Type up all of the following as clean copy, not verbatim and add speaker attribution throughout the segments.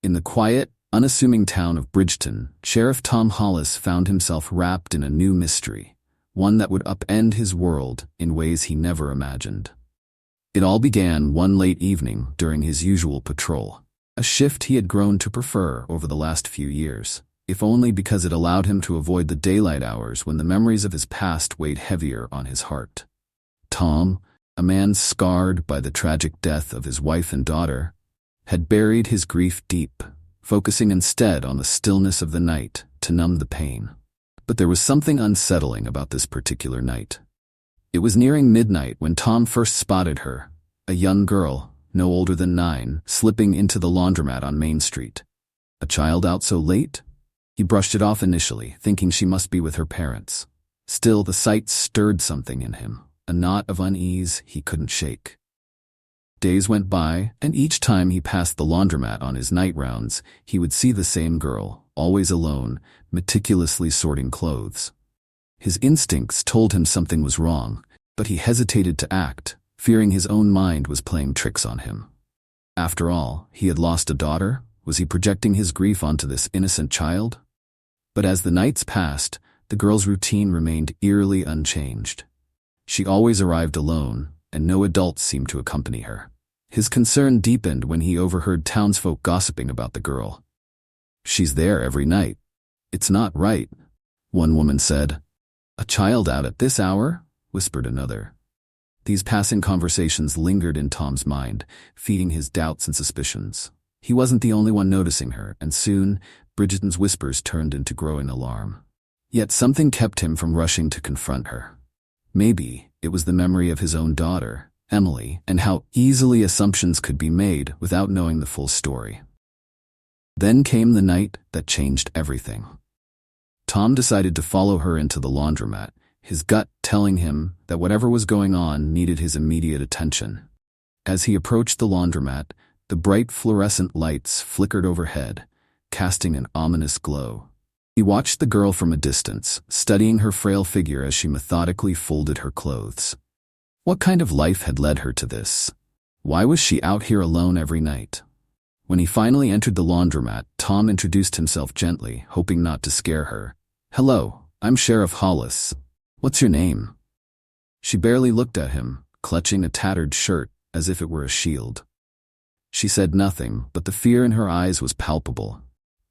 Speaker 1: In the quiet, unassuming town of Bridgeton, Sheriff Tom Hollis found himself wrapped in a new mystery, one that would upend his world in ways he never imagined. It all began one late evening during his usual patrol, a shift he had grown to prefer over the last few years, if only because it allowed him to avoid the daylight hours when the memories of his past weighed heavier on his heart. Tom, a man scarred by the tragic death of his wife and daughter, had buried his grief deep, focusing instead on the stillness of the night to numb the pain. But there was something unsettling about this particular night. It was nearing midnight when Tom first spotted her, a young girl, no older than 9, slipping into the laundromat on Main Street. A child out so late? He brushed it off initially, thinking she must be with her parents. Still, the sight stirred something in him, a knot of unease he couldn't shake. Days went by, and each time he passed the laundromat on his night rounds, he would see the same girl, always alone, meticulously sorting clothes. His instincts told him something was wrong, but he hesitated to act, fearing his own mind was playing tricks on him. After all, he had lost a daughter. Was he projecting his grief onto this innocent child? But as the nights passed, the girl's routine remained eerily unchanged. She always arrived alone, and no adults seemed to accompany her. His concern deepened when he overheard townsfolk gossiping about the girl. "She's there every night. It's not right," one woman said. "A child out at this hour?" whispered another. These passing conversations lingered in Tom's mind, feeding his doubts and suspicions. He wasn't the only one noticing her, and soon, Bridgeton's whispers turned into growing alarm. Yet something kept him from rushing to confront her. Maybe it was the memory of his own daughter, Emily, and how easily assumptions could be made without knowing the full story. Then came the night that changed everything. Tom decided to follow her into the laundromat, his gut telling him that whatever was going on needed his immediate attention. As he approached the laundromat, the bright fluorescent lights flickered overhead, casting an ominous glow. He watched the girl from a distance, studying her frail figure as she methodically folded her clothes. What kind of life had led her to this? Why was she out here alone every night? When he finally entered the laundromat, Tom introduced himself gently, hoping not to scare her. "Hello, I'm Sheriff Hollis. What's your name?" She barely looked at him, clutching a tattered shirt as if it were a shield. She said nothing, but the fear in her eyes was palpable.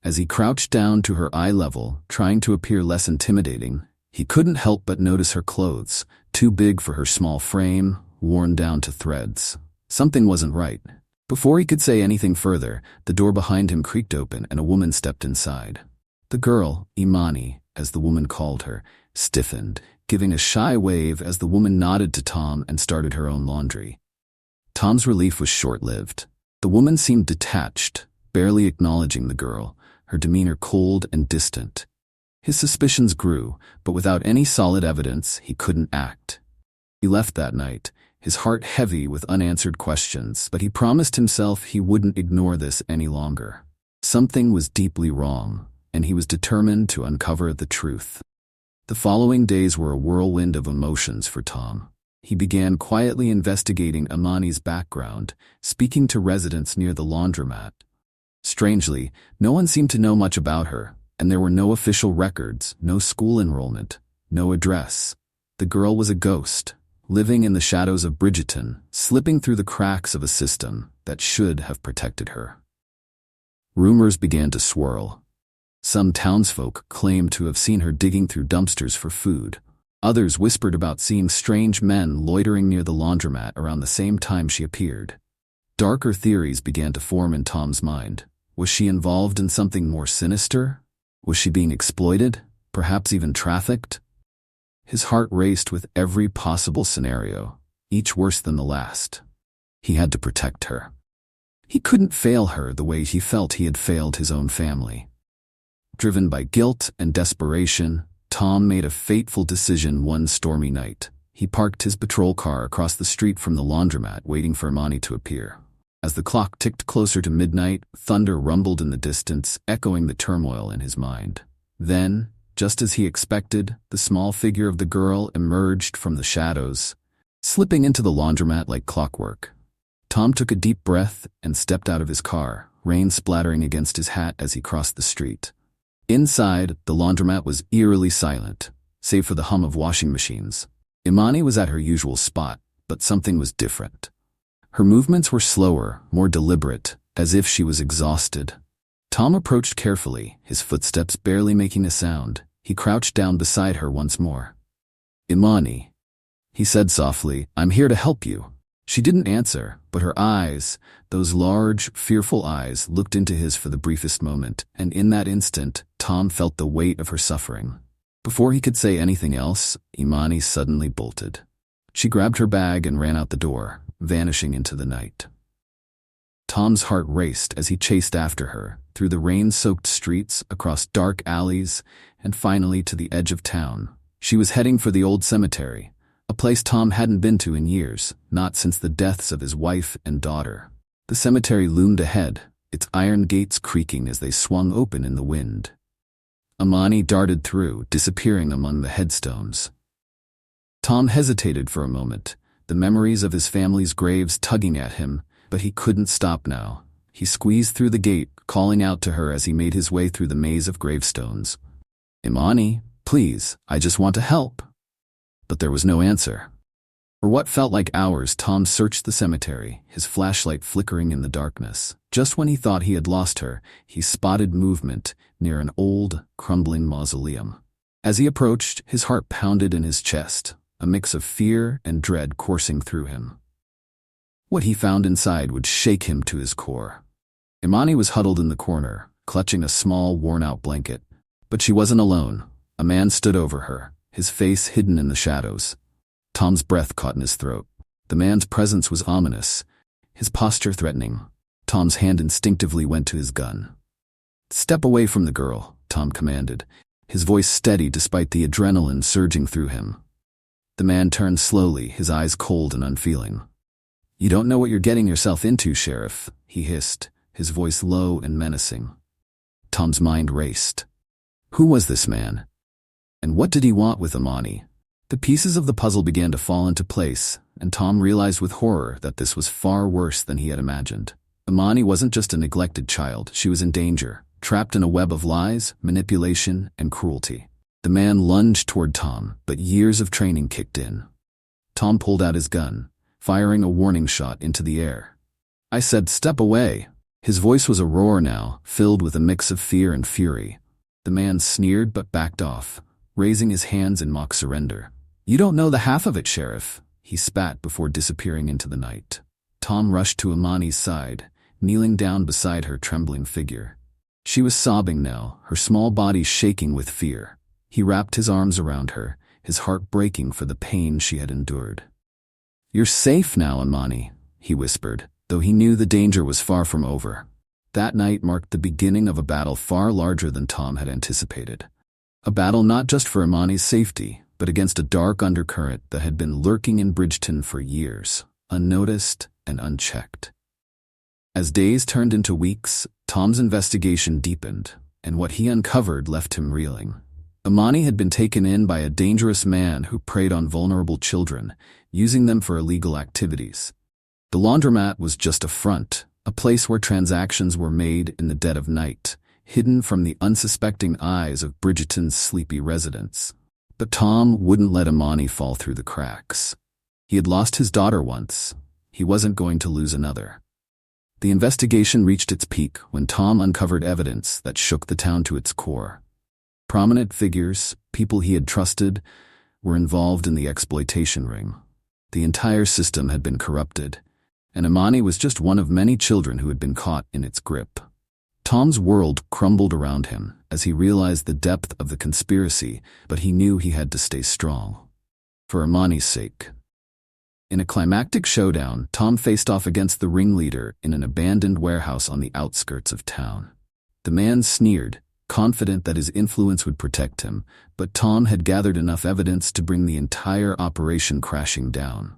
Speaker 1: As he crouched down to her eye level, trying to appear less intimidating, he couldn't help but notice her clothes, too big for her small frame, worn down to threads. Something wasn't right. Before he could say anything further, the door behind him creaked open and a woman stepped inside. The girl, Imani, as the woman called her, stiffened, giving a shy wave as the woman nodded to Tom and started her own laundry. Tom's relief was short-lived. The woman seemed detached, barely acknowledging the girl, her demeanor cold and distant. His suspicions grew, but without any solid evidence, he couldn't act. He left that night, his heart heavy with unanswered questions, but he promised himself he wouldn't ignore this any longer. Something was deeply wrong, and he was determined to uncover the truth. The following days were a whirlwind of emotions for Tom. He began quietly investigating Imani's background, speaking to residents near the laundromat. Strangely, no one seemed to know much about her, and there were no official records, no school enrollment, no address. The girl was a ghost, living in the shadows of Bridgeton, slipping through the cracks of a system that should have protected her. Rumors began to swirl. Some townsfolk claimed to have seen her digging through dumpsters for food. Others whispered about seeing strange men loitering near the laundromat around the same time she appeared. Darker theories began to form in Tom's mind. Was she involved in something more sinister? Was she being exploited? Perhaps even trafficked? His heart raced with every possible scenario, each worse than the last. He had to protect her. He couldn't fail her the way he felt he had failed his own family. Driven by guilt and desperation, Tom made a fateful decision one stormy night. He parked his patrol car across the street from the laundromat, waiting for Imani to appear. As the clock ticked closer to midnight, thunder rumbled in the distance, echoing the turmoil in his mind. Then, just as he expected, the small figure of the girl emerged from the shadows, slipping into the laundromat like clockwork. Tom took a deep breath and stepped out of his car, rain splattering against his hat as he crossed the street. Inside, the laundromat was eerily silent, save for the hum of washing machines. Imani was at her usual spot, but something was different. Her movements were slower, more deliberate, as if she was exhausted. Tom approached carefully, his footsteps barely making a sound. He crouched down beside her once more. "Imani," he said softly, "I'm here to help you." She didn't answer, but her eyes, those large, fearful eyes, looked into his for the briefest moment, and in that instant, Tom felt the weight of her suffering. Before he could say anything else, Imani suddenly bolted. She grabbed her bag and ran out the door, vanishing into the night. Tom's heart raced as he chased after her, through the rain-soaked streets, across dark alleys, and finally to the edge of town. She was heading for the old cemetery, a place Tom hadn't been to in years, not since the deaths of his wife and daughter. The cemetery loomed ahead, its iron gates creaking as they swung open in the wind. Imani darted through, disappearing among the headstones. Tom hesitated for a moment, the memories of his family's graves tugging at him, but he couldn't stop now. He squeezed through the gate, calling out to her as he made his way through the maze of gravestones. "Imani, please, I just want to help." But there was no answer. For what felt like hours, Tom searched the cemetery, his flashlight flickering in the darkness. Just when he thought he had lost her, he spotted movement near an old, crumbling mausoleum. As he approached, his heart pounded in his chest, a mix of fear and dread coursing through him. What he found inside would shake him to his core. Imani was huddled in the corner, clutching a small, worn-out blanket. But she wasn't alone. A man stood over her, his face hidden in the shadows. Tom's breath caught in his throat. The man's presence was ominous, his posture threatening. Tom's hand instinctively went to his gun. "Step away from the girl," Tom commanded, his voice steady despite the adrenaline surging through him. The man turned slowly, his eyes cold and unfeeling. "You don't know what you're getting yourself into, Sheriff," he hissed, his voice low and menacing. Tom's mind raced. Who was this man? And what did he want with Imani? The pieces of the puzzle began to fall into place, and Tom realized with horror that this was far worse than he had imagined. Imani wasn't just a neglected child, she was in danger, trapped in a web of lies, manipulation, and cruelty. The man lunged toward Tom, but years of training kicked in. Tom pulled out his gun, firing a warning shot into the air. "I said step away." His voice was a roar now, filled with a mix of fear and fury. The man sneered but backed off, raising his hands in mock surrender. "You don't know the half of it, Sheriff," he spat before disappearing into the night. Tom rushed to Imani's side, kneeling down beside her trembling figure. She was sobbing now, her small body shaking with fear. He wrapped his arms around her, his heart breaking for the pain she had endured. "You're safe now, Imani," he whispered, though he knew the danger was far from over. That night marked the beginning of a battle far larger than Tom had anticipated. A battle not just for Imani's safety, but against a dark undercurrent that had been lurking in Bridgeton for years, unnoticed and unchecked. As days turned into weeks, Tom's investigation deepened, and what he uncovered left him reeling. Imani had been taken in by a dangerous man who preyed on vulnerable children, using them for illegal activities. The laundromat was just a front, a place where transactions were made in the dead of night, hidden from the unsuspecting eyes of Bridgeton's sleepy residents. But Tom wouldn't let Imani fall through the cracks. He had lost his daughter once. He wasn't going to lose another. The investigation reached its peak when Tom uncovered evidence that shook the town to its core. Prominent figures, people he had trusted, were involved in the exploitation ring. The entire system had been corrupted, and Imani was just one of many children who had been caught in its grip. Tom's world crumbled around him as he realized the depth of the conspiracy, but he knew he had to stay strong. For Imani's sake. In a climactic showdown, Tom faced off against the ringleader in an abandoned warehouse on the outskirts of town. The man sneered, confident that his influence would protect him, but Tom had gathered enough evidence to bring the entire operation crashing down.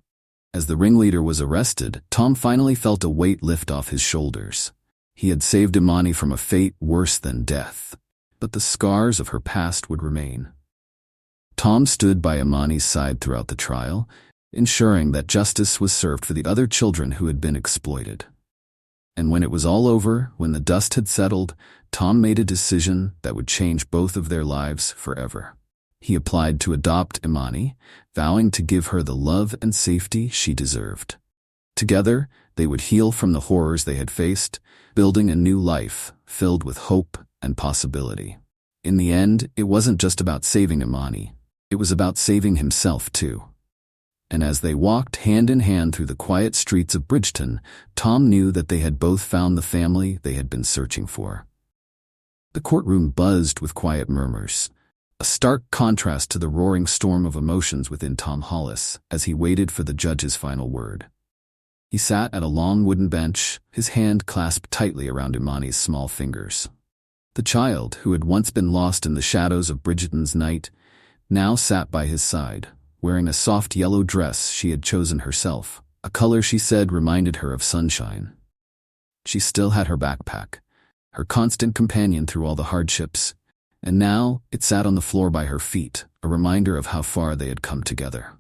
Speaker 1: As the ringleader was arrested, Tom finally felt a weight lift off his shoulders. He had saved Imani from a fate worse than death, but the scars of her past would remain. Tom stood by Imani's side throughout the trial, ensuring that justice was served for the other children who had been exploited. And when it was all over, when the dust had settled, Tom made a decision that would change both of their lives forever. He applied to adopt Imani, vowing to give her the love and safety she deserved. Together, they would heal from the horrors they had faced, building a new life filled with hope and possibility. In the end, it wasn't just about saving Imani. It was about saving himself too. And as they walked hand in hand through the quiet streets of Bridgeton, Tom knew that they had both found the family they had been searching for. The courtroom buzzed with quiet murmurs, a stark contrast to the roaring storm of emotions within Tom Hollis as he waited for the judge's final word. He sat at a long wooden bench, his hand clasped tightly around Imani's small fingers. The child, who had once been lost in the shadows of Bridgeton's night, now sat by his side, wearing a soft yellow dress she had chosen herself, a color she said reminded her of sunshine. She still had her backpack, her constant companion through all the hardships, and now it sat on the floor by her feet, a reminder of how far they had come together.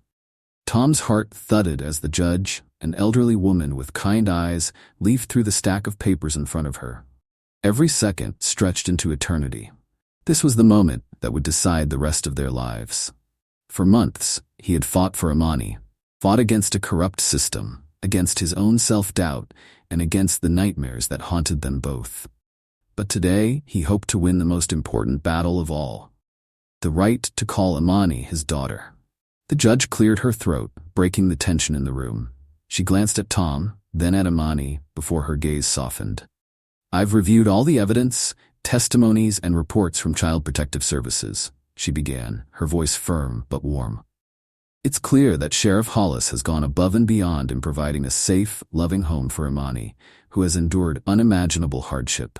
Speaker 1: Tom's heart thudded as the judge, an elderly woman with kind eyes, leafed through the stack of papers in front of her. Every second stretched into eternity. This was the moment that would decide the rest of their lives. For months, he had fought for Imani, fought against a corrupt system, against his own self-doubt, and against the nightmares that haunted them both. But today, he hoped to win the most important battle of all, the right to call Imani his daughter. The judge cleared her throat, breaking the tension in the room. She glanced at Tom, then at Imani, before her gaze softened. "I've reviewed all the evidence, testimonies, and reports from Child Protective Services," she began, her voice firm but warm. "It's clear that Sheriff Hollis has gone above and beyond in providing a safe, loving home for Imani, who has endured unimaginable hardship."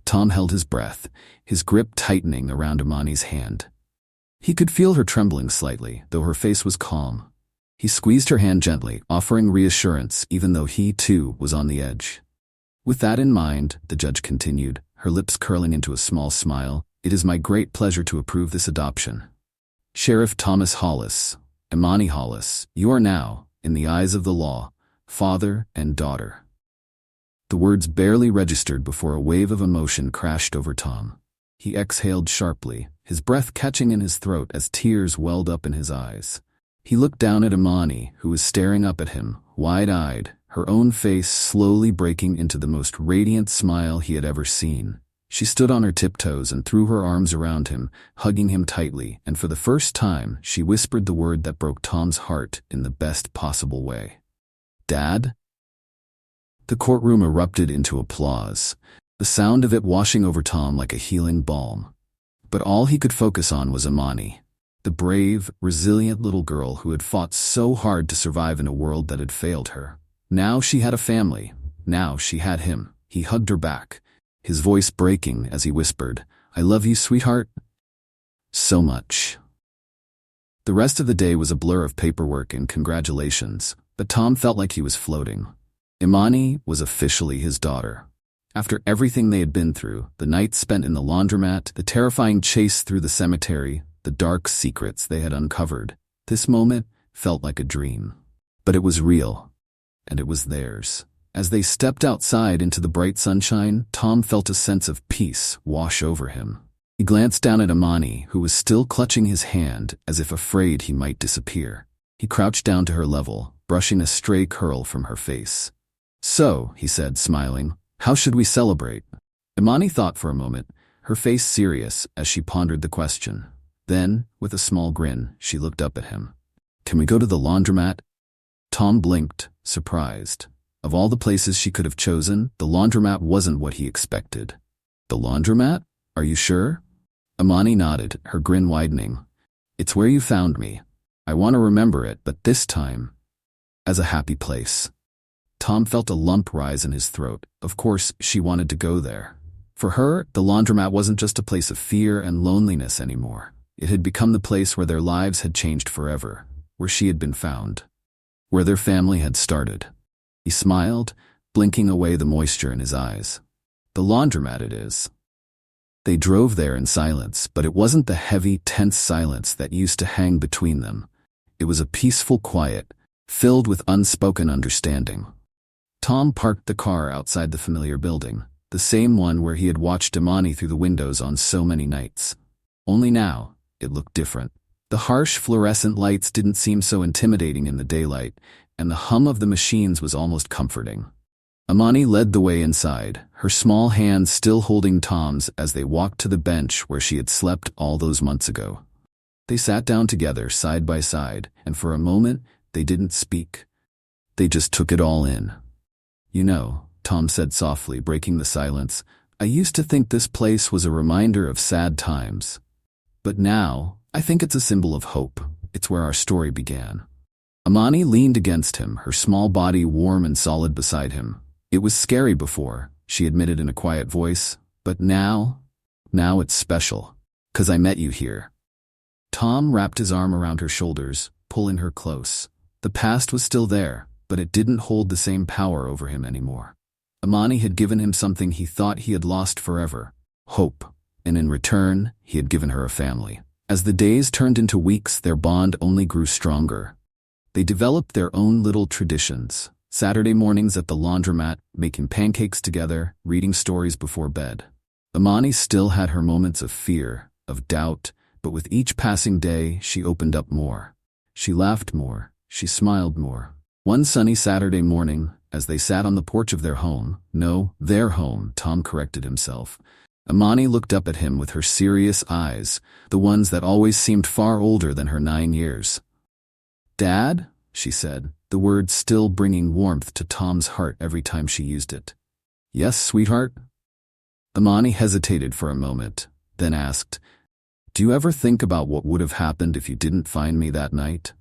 Speaker 1: Tom held his breath, his grip tightening around Imani's hand. He could feel her trembling slightly, though her face was calm. He squeezed her hand gently, offering reassurance even though he, too, was on the edge. "With that in mind," the judge continued, her lips curling into a small smile, "it is my great pleasure to approve this adoption. Sheriff Thomas Hollis, Imani Hollis, you are now, in the eyes of the law, father and daughter." The words barely registered before a wave of emotion crashed over Tom. He exhaled sharply, his breath catching in his throat as tears welled up in his eyes. He looked down at Imani, who was staring up at him, wide-eyed, her own face slowly breaking into the most radiant smile he had ever seen. She stood on her tiptoes and threw her arms around him, hugging him tightly, and for the first time, she whispered the word that broke Tom's heart in the best possible way. "Dad?" The courtroom erupted into applause, the sound of it washing over Tom like a healing balm. But all he could focus on was Imani, the brave, resilient little girl who had fought so hard to survive in a world that had failed her. Now she had a family. Now she had him. He hugged her back, his voice breaking as he whispered, "I love you, sweetheart, so much." The rest of the day was a blur of paperwork and congratulations, but Tom felt like he was floating. Imani was officially his daughter. After everything they had been through, the nights spent in the laundromat, the terrifying chase through the cemetery, the dark secrets they had uncovered, this moment felt like a dream. But it was real, and it was theirs. As they stepped outside into the bright sunshine, Tom felt a sense of peace wash over him. He glanced down at Imani, who was still clutching his hand as if afraid he might disappear. He crouched down to her level, brushing a stray curl from her face. "So," he said, smiling, "how should we celebrate?" Imani thought for a moment, her face serious as she pondered the question. Then, with a small grin, she looked up at him. "Can we go to the laundromat?" Tom blinked, surprised. Of all the places she could have chosen, the laundromat wasn't what he expected. "The laundromat? Are you sure?" Imani nodded, her grin widening. "It's where you found me. I want to remember it, but this time, as a happy place." Tom felt a lump rise in his throat. Of course, she wanted to go there. For her, the laundromat wasn't just a place of fear and loneliness anymore. It had become the place where their lives had changed forever, where she had been found, where their family had started. He smiled, blinking away the moisture in his eyes. "The laundromat it is." They drove there in silence, but it wasn't the heavy, tense silence that used to hang between them. It was a peaceful quiet, filled with unspoken understanding. Tom parked the car outside the familiar building, the same one where he had watched Imani through the windows on so many nights. Only now, it looked different. The harsh fluorescent lights didn't seem so intimidating in the daylight, and the hum of the machines was almost comforting. Imani led the way inside, her small hands still holding Tom's as they walked to the bench where she had slept all those months ago. They sat down together, side by side, and for a moment, they didn't speak. They just took it all in. "You know," Tom said softly, breaking the silence, "I used to think this place was a reminder of sad times. But now, I think it's a symbol of hope. It's where our story began." Imani leaned against him, her small body warm and solid beside him. "It was scary before," she admitted in a quiet voice, "but now it's special. 'Cause I met you here." Tom wrapped his arm around her shoulders, pulling her close. The past was still there, but it didn't hold the same power over him anymore. Imani had given him something he thought he had lost forever: hope, and in return, he had given her a family. As the days turned into weeks, their bond only grew stronger. They developed their own little traditions. Saturday mornings at the laundromat, making pancakes together, reading stories before bed. Imani still had her moments of fear, of doubt, but with each passing day, she opened up more. She laughed more. She smiled more. One sunny Saturday morning, as they sat on the porch of their home, their home, Tom corrected himself, Imani looked up at him with her serious eyes, the ones that always seemed far older than her 9 years. "Dad?" she said, the word still bringing warmth to Tom's heart every time she used it. "Yes, sweetheart?" Imani hesitated for a moment, then asked, "Do you ever think about what would have happened if you didn't find me that night?"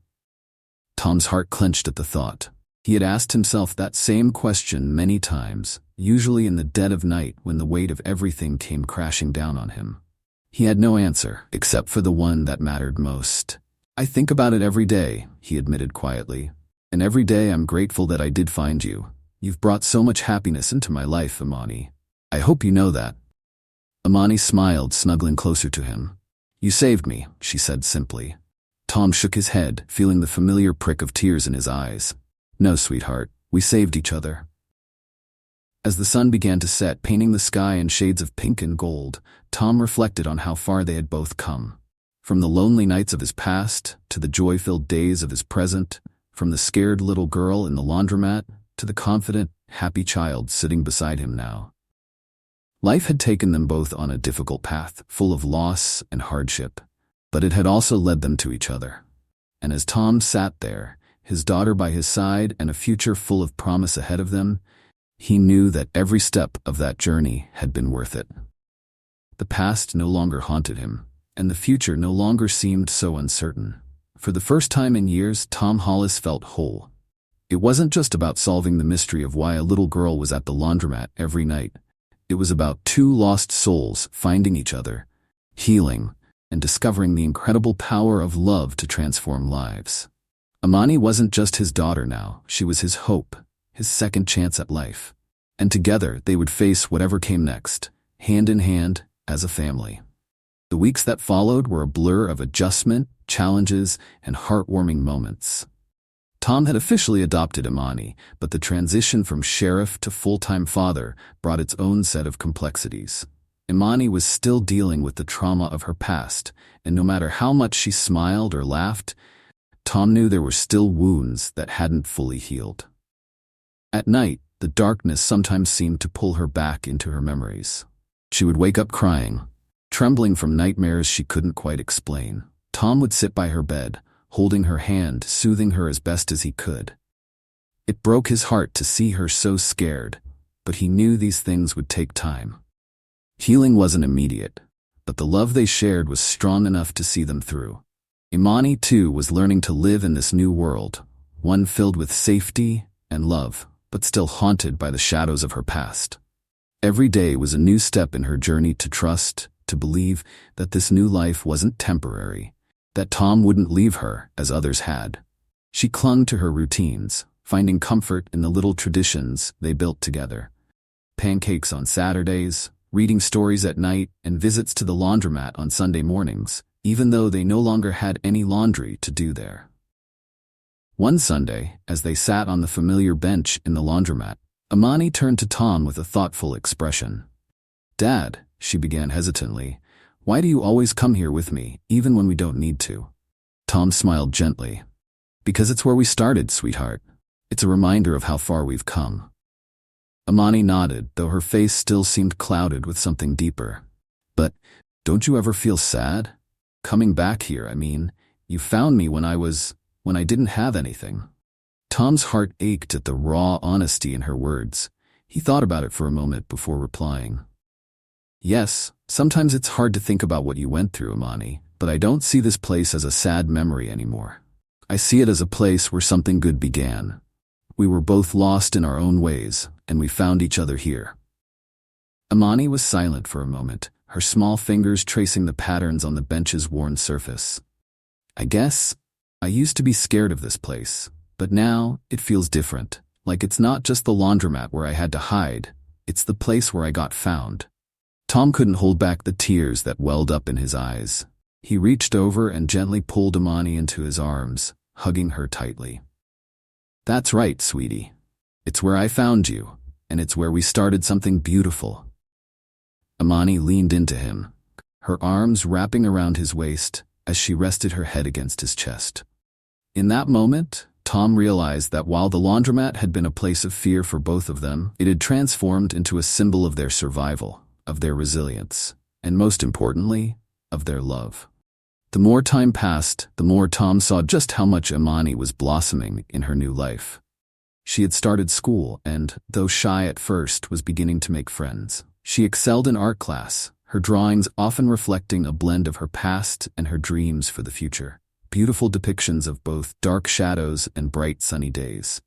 Speaker 1: Tom's heart clenched at the thought. He had asked himself that same question many times, usually in the dead of night when the weight of everything came crashing down on him. He had no answer, except for the one that mattered most. "I think about it every day," he admitted quietly. "And every day I'm grateful that I did find you. You've brought so much happiness into my life, Imani. I hope you know that." Imani smiled, snuggling closer to him. "You saved me," she said simply. Tom shook his head, feeling the familiar prick of tears in his eyes. "No, sweetheart, we saved each other." As the sun began to set, painting the sky in shades of pink and gold, Tom reflected on how far they had both come. From the lonely nights of his past, to the joy-filled days of his present, from the scared little girl in the laundromat, to the confident, happy child sitting beside him now. Life had taken them both on a difficult path, full of loss and hardship, but it had also led them to each other. And as Tom sat there, his daughter by his side and a future full of promise ahead of them, he knew that every step of that journey had been worth it. The past no longer haunted him, and the future no longer seemed so uncertain. For the first time in years, Tom Hollis felt whole. It wasn't just about solving the mystery of why a little girl was at the laundromat every night. It was about two lost souls finding each other, healing, and discovering the incredible power of love to transform lives. Imani wasn't just his daughter now, she was his hope, his second chance at life. And together they would face whatever came next, hand in hand, as a family. The weeks that followed were a blur of adjustment, challenges, and heartwarming moments. Tom had officially adopted Imani, but the transition from sheriff to full-time father brought its own set of complexities. Imani was still dealing with the trauma of her past, and no matter how much she smiled or laughed, Tom knew there were still wounds that hadn't fully healed. At night, the darkness sometimes seemed to pull her back into her memories. She would wake up crying, trembling from nightmares she couldn't quite explain. Tom would sit by her bed, holding her hand, soothing her as best as he could. It broke his heart to see her so scared, but he knew these things would take time. Healing wasn't immediate, but the love they shared was strong enough to see them through. Imani, too, was learning to live in this new world, one filled with safety and love, but still haunted by the shadows of her past. Every day was a new step in her journey to trust, to believe that this new life wasn't temporary, that Tom wouldn't leave her as others had. She clung to her routines, finding comfort in the little traditions they built together. Pancakes on Saturdays, reading stories at night, and visits to the laundromat on Sunday mornings, even though they no longer had any laundry to do there. One Sunday, as they sat on the familiar bench in the laundromat, Imani turned to Tom with a thoughtful expression. "Dad," she began hesitantly, "why do you always come here with me, even when we don't need to?" Tom smiled gently. "Because it's where we started, sweetheart. It's a reminder of how far we've come." Imani nodded, though her face still seemed clouded with something deeper. "But don't you ever feel sad? Coming back here, I mean. You found me when I didn't have anything." Tom's heart ached at the raw honesty in her words. He thought about it for a moment before replying. "Yes, sometimes it's hard to think about what you went through, Imani, but I don't see this place as a sad memory anymore. I see it as a place where something good began. We were both lost in our own ways, and we found each other here." Imani was silent for a moment, her small fingers tracing the patterns on the bench's worn surface. "I guess I used to be scared of this place, but now it feels different. Like it's not just the laundromat where I had to hide, it's the place where I got found." Tom couldn't hold back the tears that welled up in his eyes. He reached over and gently pulled Imani into his arms, hugging her tightly. "That's right, sweetie. It's where I found you, and it's where we started something beautiful." Imani leaned into him, her arms wrapping around his waist as she rested her head against his chest. In that moment, Tom realized that while the laundromat had been a place of fear for both of them, it had transformed into a symbol of their survival, of their resilience, and most importantly, of their love. The more time passed, the more Tom saw just how much Imani was blossoming in her new life. She had started school and, though shy at first, was beginning to make friends. She excelled in art class, her drawings often reflecting a blend of her past and her dreams for the future, beautiful depictions of both dark shadows and bright sunny days.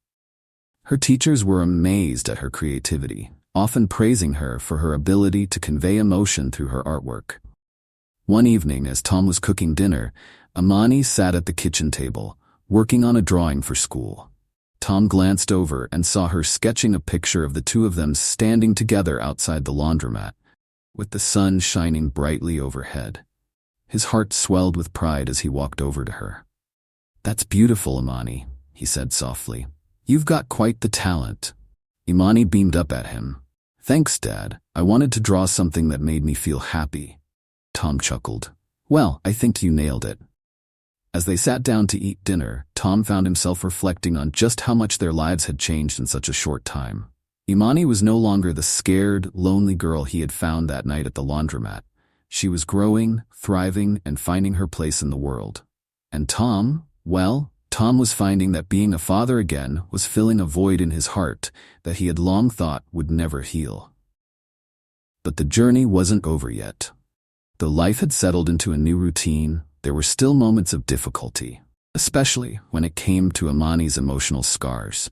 Speaker 1: Her teachers were amazed at her creativity, often praising her for her ability to convey emotion through her artwork. One evening, as Tom was cooking dinner, Imani sat at the kitchen table, working on a drawing for school. Tom glanced over and saw her sketching a picture of the two of them standing together outside the laundromat, with the sun shining brightly overhead. His heart swelled with pride as he walked over to her. "That's beautiful, Imani," he said softly. "You've got quite the talent." Imani beamed up at him. "Thanks, Dad. I wanted to draw something that made me feel happy." Tom chuckled. "Well, I think you nailed it." As they sat down to eat dinner, Tom found himself reflecting on just how much their lives had changed in such a short time. Imani was no longer the scared, lonely girl he had found that night at the laundromat. She was growing, thriving, and finding her place in the world. And Tom, well, Tom was finding that being a father again was filling a void in his heart that he had long thought would never heal. But the journey wasn't over yet. Though life had settled into a new routine, there were still moments of difficulty, especially when it came to Imani's emotional scars.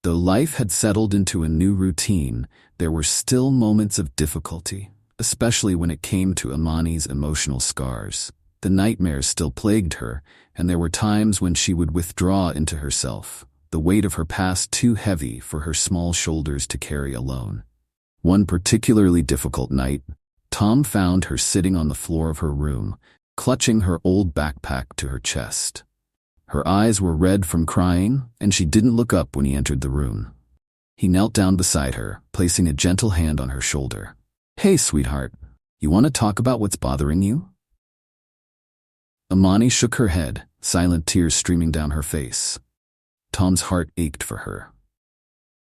Speaker 1: Though life had settled into a new routine, there were still moments of difficulty, especially when it came to Imani's emotional scars. The nightmares still plagued her, and there were times when she would withdraw into herself, the weight of her past too heavy for her small shoulders to carry alone. One particularly difficult night, Tom found her sitting on the floor of her room, clutching her old backpack to her chest. Her eyes were red from crying, and she didn't look up when he entered the room. He knelt down beside her, placing a gentle hand on her shoulder. "Hey, sweetheart, you want to talk about what's bothering you?" Imani shook her head, silent tears streaming down her face. Tom's heart ached for her.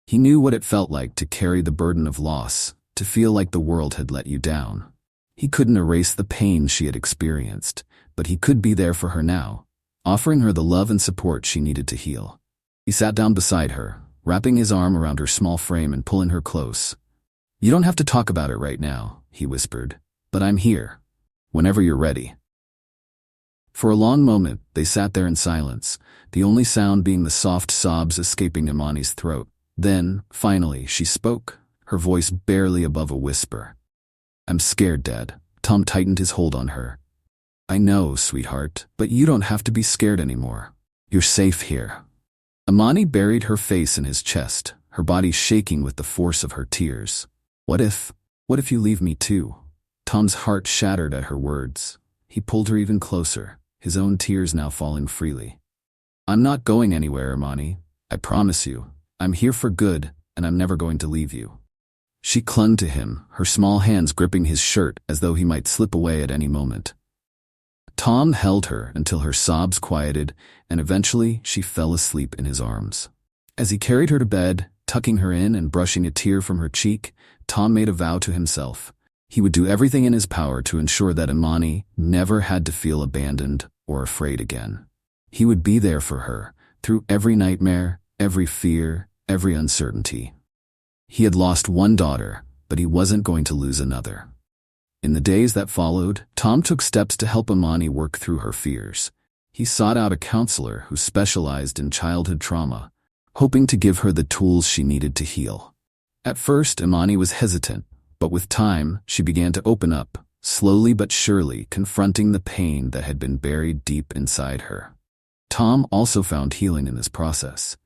Speaker 1: He knew what it felt like to carry the burden of loss, to feel like the world had let you down. He couldn't erase the pain she had experienced, but he could be there for her now, offering her the love and support she needed to heal. He sat down beside her, wrapping his arm around her small frame and pulling her close. "You don't have to talk about it right now," he whispered, "but I'm here, whenever you're ready." For a long moment, they sat there in silence, the only sound being the soft sobs escaping Imani's throat. Then, finally, she spoke, her voice barely above a whisper. "I'm scared, Dad." Tom tightened his hold on her. "I know, sweetheart, but you don't have to be scared anymore. You're safe here." Imani buried her face in his chest, her body shaking with the force of her tears. What if you leave me too?" Tom's heart shattered at her words. He pulled her even closer, his own tears now falling freely. "I'm not going anywhere, Imani. I promise you. I'm here for good, and I'm never going to leave you." She clung to him, her small hands gripping his shirt as though he might slip away at any moment. Tom held her until her sobs quieted, and eventually she fell asleep in his arms. As he carried her to bed, tucking her in and brushing a tear from her cheek, Tom made a vow to himself. He would do everything in his power to ensure that Imani never had to feel abandoned or afraid again. He would be there for her, through every nightmare, every fear, every uncertainty. He had lost one daughter, but he wasn't going to lose another. In the days that followed, Tom took steps to help Imani work through her fears. He sought out a counselor who specialized in childhood trauma, hoping to give her the tools she needed to heal. At first, Imani was hesitant, but with time, she began to open up, slowly but surely confronting the pain that had been buried deep inside her. Tom also found healing in this process.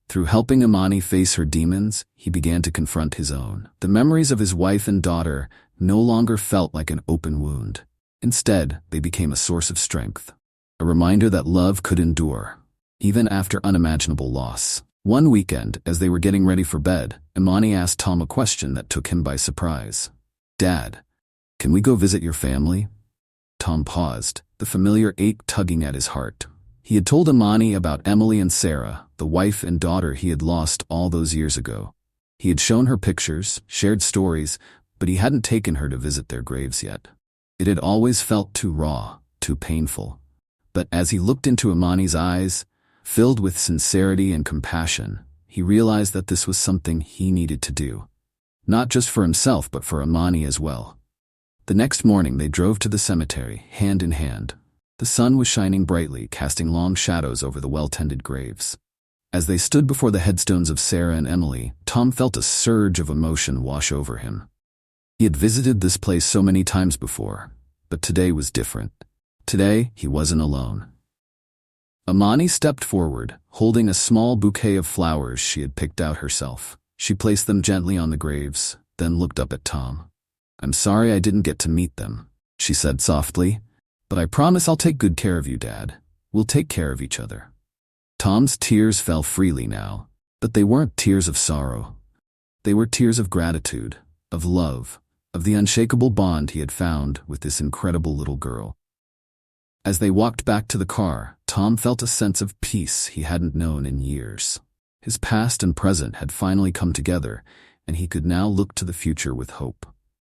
Speaker 1: Through helping Imani face her demons, he began to confront his own. The memories of his wife and daughter no longer felt like an open wound. Instead, they became a source of strength, a reminder that love could endure, even after unimaginable loss. One weekend, as they were getting ready for bed, Imani asked Tom a question that took him by surprise. "Dad, can we go visit your family?" Tom paused, the familiar ache tugging at his heart. He had told Imani about Emily and Sarah, the wife and daughter he had lost all those years ago. He had shown her pictures, shared stories, but he hadn't taken her to visit their graves yet. It had always felt too raw, too painful. But as he looked into Imani's eyes, filled with sincerity and compassion, he realized that this was something he needed to do. Not just for himself, but for Imani as well. The next morning they drove to the cemetery, hand in hand. The sun was shining brightly, casting long shadows over the well-tended graves. As they stood before the headstones of Sarah and Emily, Tom felt a surge of emotion wash over him. He had visited this place so many times before, but today was different. Today, he wasn't alone. Imani stepped forward, holding a small bouquet of flowers she had picked out herself. She placed them gently on the graves, then looked up at Tom. "I'm sorry I didn't get to meet them," she said softly, "but I promise I'll take good care of you, Dad. We'll take care of each other." Tom's tears fell freely now, but they weren't tears of sorrow. They were tears of gratitude, of love, of the unshakable bond he had found with this incredible little girl. As they walked back to the car, Tom felt a sense of peace he hadn't known in years. His past and present had finally come together, and he could now look to the future with hope.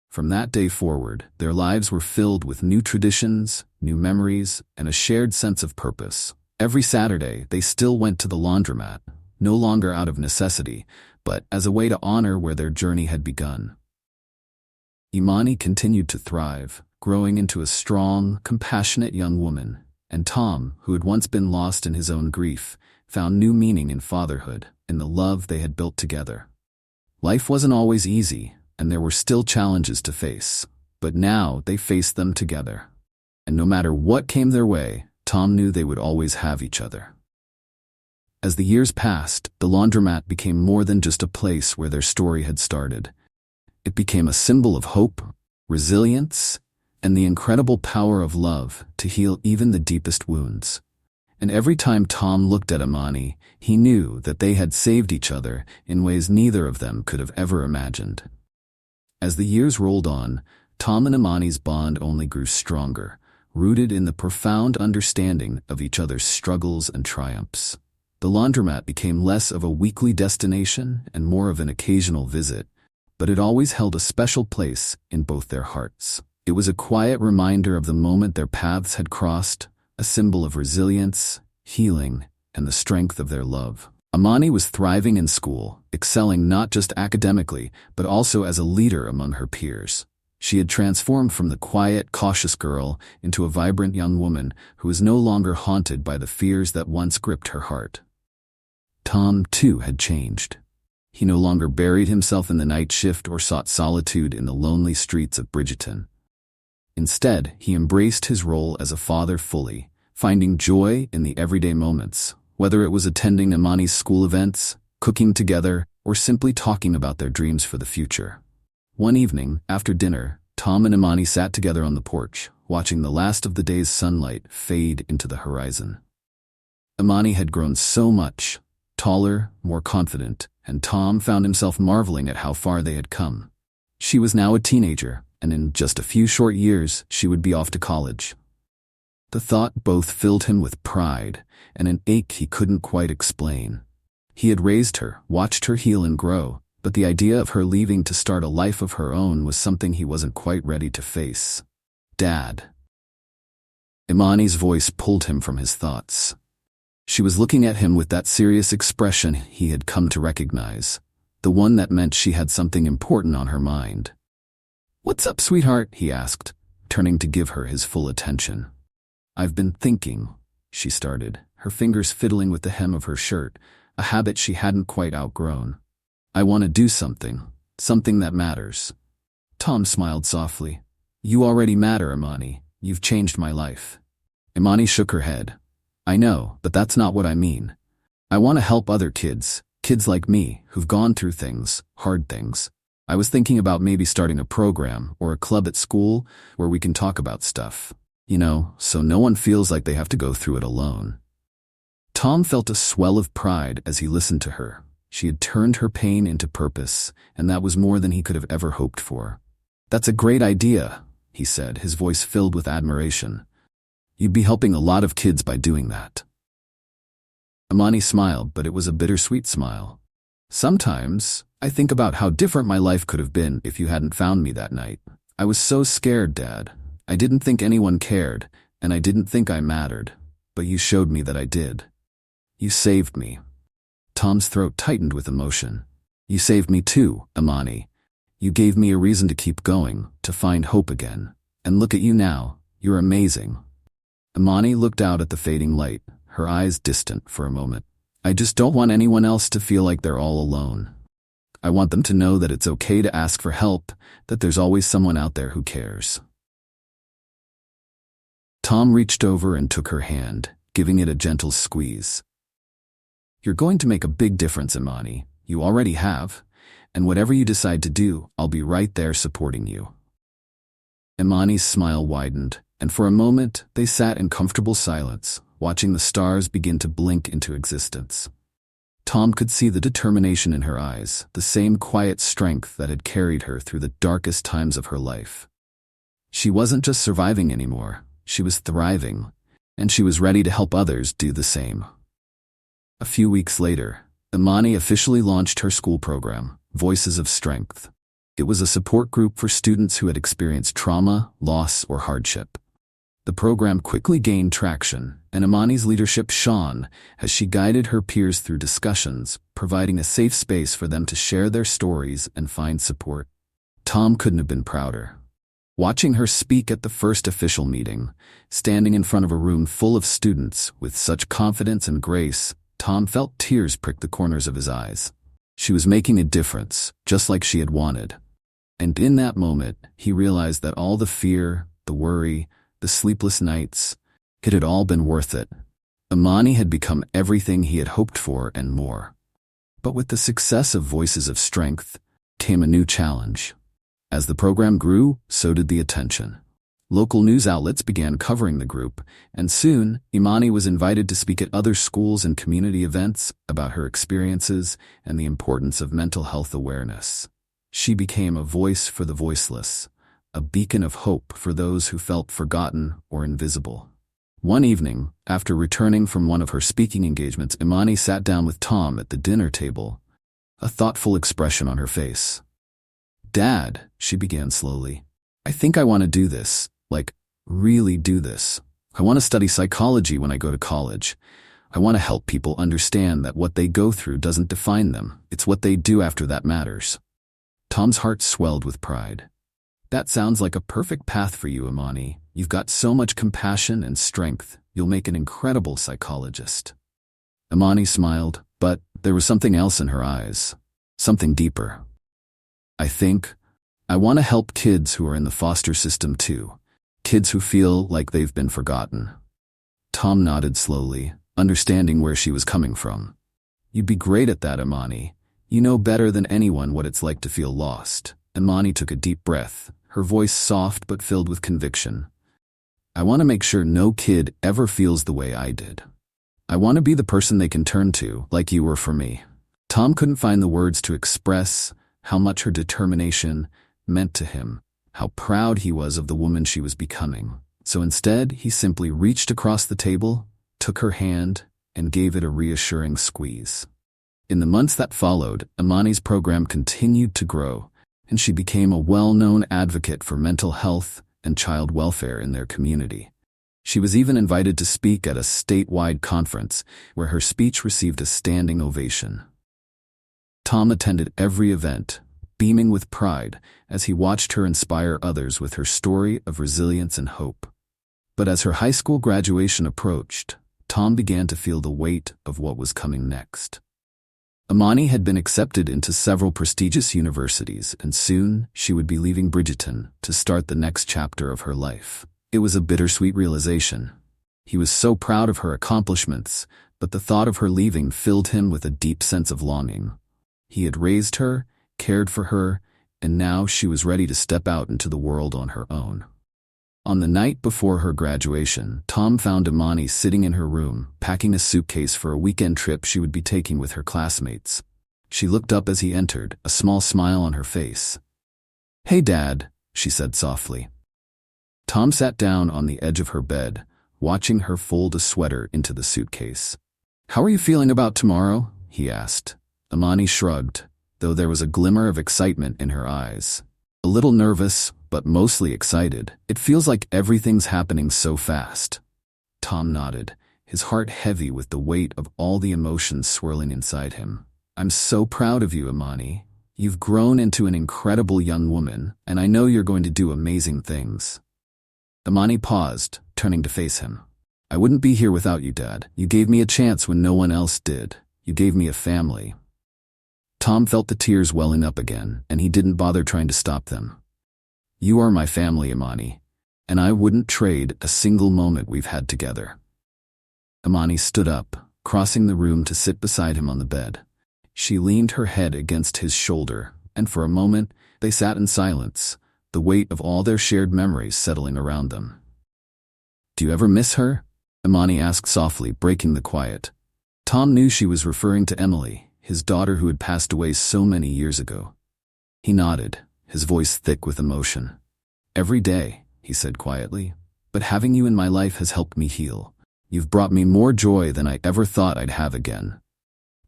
Speaker 1: From that day forward, their lives were filled with new traditions, new memories, and a shared sense of purpose. Every Saturday, they still went to the laundromat, no longer out of necessity, but as a way to honor where their journey had begun. Imani continued to thrive, growing into a strong, compassionate young woman, and Tom, who had once been lost in his own grief, found new meaning in fatherhood, in the love they had built together. Life wasn't always easy, and there were still challenges to face, but now they faced them together. And no matter what came their way, Tom knew they would always have each other. As the years passed, the laundromat became more than just a place where their story had started. It became a symbol of hope, resilience, and the incredible power of love to heal even the deepest wounds. And every time Tom looked at Imani, he knew that they had saved each other in ways neither of them could have ever imagined. As the years rolled on, Tom and Imani's bond only grew stronger, rooted in the profound understanding of each other's struggles and triumphs. The laundromat became less of a weekly destination and more of an occasional visit, but it always held a special place in both their hearts. It was a quiet reminder of the moment their paths had crossed, a symbol of resilience, healing, and the strength of their love. Imani was thriving in school, excelling not just academically, but also as a leader among her peers. She had transformed from the quiet, cautious girl into a vibrant young woman who was no longer haunted by the fears that once gripped her heart. Tom, too, had changed. He no longer buried himself in the night shift or sought solitude in the lonely streets of Bridgeton. Instead, he embraced his role as a father fully, finding joy in the everyday moments, whether it was attending Imani's school events, cooking together, or simply talking about their dreams for the future. One evening, after dinner, Tom and Imani sat together on the porch, watching the last of the day's sunlight fade into the horizon. Imani had grown so much, taller, more confident, and Tom found himself marveling at how far they had come. She was now a teenager, and in just a few short years, she would be off to college. The thought both filled him with pride and an ache he couldn't quite explain. He had raised her, watched her heal and grow, but the idea of her leaving to start a life of her own was something he wasn't quite ready to face. "Dad." Imani's voice pulled him from his thoughts. She was looking at him with that serious expression he had come to recognize, the one that meant she had something important on her mind. "What's up, sweetheart?" he asked, turning to give her his full attention. "I've been thinking," she started, her fingers fiddling with the hem of her shirt, a habit she hadn't quite outgrown. "I want to do something that matters." Tom smiled softly. "You already matter, Imani. You've changed my life." Imani shook her head. "I know, but that's not what I mean. I want to help other kids like me, who've gone through things, hard things. I was thinking about maybe starting a program or a club at school where we can talk about stuff, so no one feels like they have to go through it alone." Tom felt a swell of pride as he listened to her. She had turned her pain into purpose, and that was more than he could have ever hoped for. "That's a great idea," he said, his voice filled with admiration. "You'd be helping a lot of kids by doing that." Imani smiled, but it was a bittersweet smile. "Sometimes I think about how different my life could have been if you hadn't found me that night. I was so scared, Dad. I didn't think anyone cared, and I didn't think I mattered. But you showed me that I did. You saved me." Tom's throat tightened with emotion. "You saved me too, Imani. You gave me a reason to keep going, to find hope again. And look at you now. You're amazing." Imani looked out at the fading light, her eyes distant for a moment. "I just don't want anyone else to feel like they're all alone. I want them to know that it's okay to ask for help, that there's always someone out there who cares." Tom reached over and took her hand, giving it a gentle squeeze. "You're going to make a big difference, Imani. You already have. And whatever you decide to do, I'll be right there supporting you." Imani's smile widened, and for a moment they sat in comfortable silence, watching the stars begin to blink into existence. Tom could see the determination in her eyes, the same quiet strength that had carried her through the darkest times of her life. She wasn't just surviving anymore, she was thriving, and she was ready to help others do the same. A few weeks later, Imani officially launched her school program, Voices of Strength. It was a support group for students who had experienced trauma, loss, or hardship. The program quickly gained traction, and Imani's leadership shone as she guided her peers through discussions, providing a safe space for them to share their stories and find support. Tom couldn't have been prouder. Watching her speak at the first official meeting, standing in front of a room full of students with such confidence and grace, Tom felt tears prick the corners of his eyes. She was making a difference, just like she had wanted. And in that moment, he realized that all the fear, the worry, the sleepless nights, it had all been worth it. Imani had become everything he had hoped for and more. But with the success of Voices of Strength came a new challenge. As the program grew, so did the attention. Local news outlets began covering the group, and soon, Imani was invited to speak at other schools and community events about her experiences and the importance of mental health awareness. She became a voice for the voiceless, a beacon of hope for those who felt forgotten or invisible. One evening, after returning from one of her speaking engagements, Imani sat down with Tom at the dinner table, a thoughtful expression on her face. "Dad," she began slowly, "I think I want to do this. Really do this. I want to study psychology when I go to college. I want to help people understand that what they go through doesn't define them. It's what they do after that matters." Tom's heart swelled with pride. "That sounds like a perfect path for you, Imani. You've got so much compassion and strength. You'll make an incredible psychologist." Imani smiled, but there was something else in her eyes. Something deeper. I want to help kids who are in the foster system too. Kids who feel like they've been forgotten." Tom nodded slowly, understanding where she was coming from. "You'd be great at that, Imani. You know better than anyone what it's like to feel lost." Imani took a deep breath, her voice soft but filled with conviction. "I want to make sure no kid ever feels the way I did. I want to be the person they can turn to, like you were for me." Tom couldn't find the words to express how much her determination meant to him, how proud he was of the woman she was becoming. So instead, he simply reached across the table, took her hand, and gave it a reassuring squeeze. In the months that followed, Imani's program continued to grow, and she became a well-known advocate for mental health and child welfare in their community. She was even invited to speak at a statewide conference, where her speech received a standing ovation. Tom attended every event, beaming with pride as he watched her inspire others with her story of resilience and hope. But as her high school graduation approached, Tom began to feel the weight of what was coming next. Imani had been accepted into several prestigious universities, and soon she would be leaving Bridgeton to start the next chapter of her life. It was a bittersweet realization. He was so proud of her accomplishments, but the thought of her leaving filled him with a deep sense of longing. He had raised her, cared for her, and now she was ready to step out into the world on her own. On the night before her graduation, Tom found Imani sitting in her room, packing a suitcase for a weekend trip she would be taking with her classmates. She looked up as he entered, a small smile on her face. "Hey, Dad," she said softly. Tom sat down on the edge of her bed, watching her fold a sweater into the suitcase. "How are you feeling about tomorrow?" he asked. Imani shrugged, though there was a glimmer of excitement in her eyes. "A little nervous, but mostly excited. It feels like everything's happening so fast." Tom nodded, his heart heavy with the weight of all the emotions swirling inside him. "I'm so proud of you, Imani. You've grown into an incredible young woman, and I know you're going to do amazing things." Imani paused, turning to face him. "I wouldn't be here without you, Dad. You gave me a chance when no one else did. You gave me a family." Tom felt the tears welling up again, and he didn't bother trying to stop them. "You are my family, Imani, and I wouldn't trade a single moment we've had together." Imani stood up, crossing the room to sit beside him on the bed. She leaned her head against his shoulder, and for a moment they sat in silence, the weight of all their shared memories settling around them. "Do you ever miss her?" Imani asked softly, breaking the quiet. Tom knew she was referring to Emily, his daughter who had passed away so many years ago. He nodded, his voice thick with emotion. "Every day," he said quietly, "but having you in my life has helped me heal. You've brought me more joy than I ever thought I'd have again."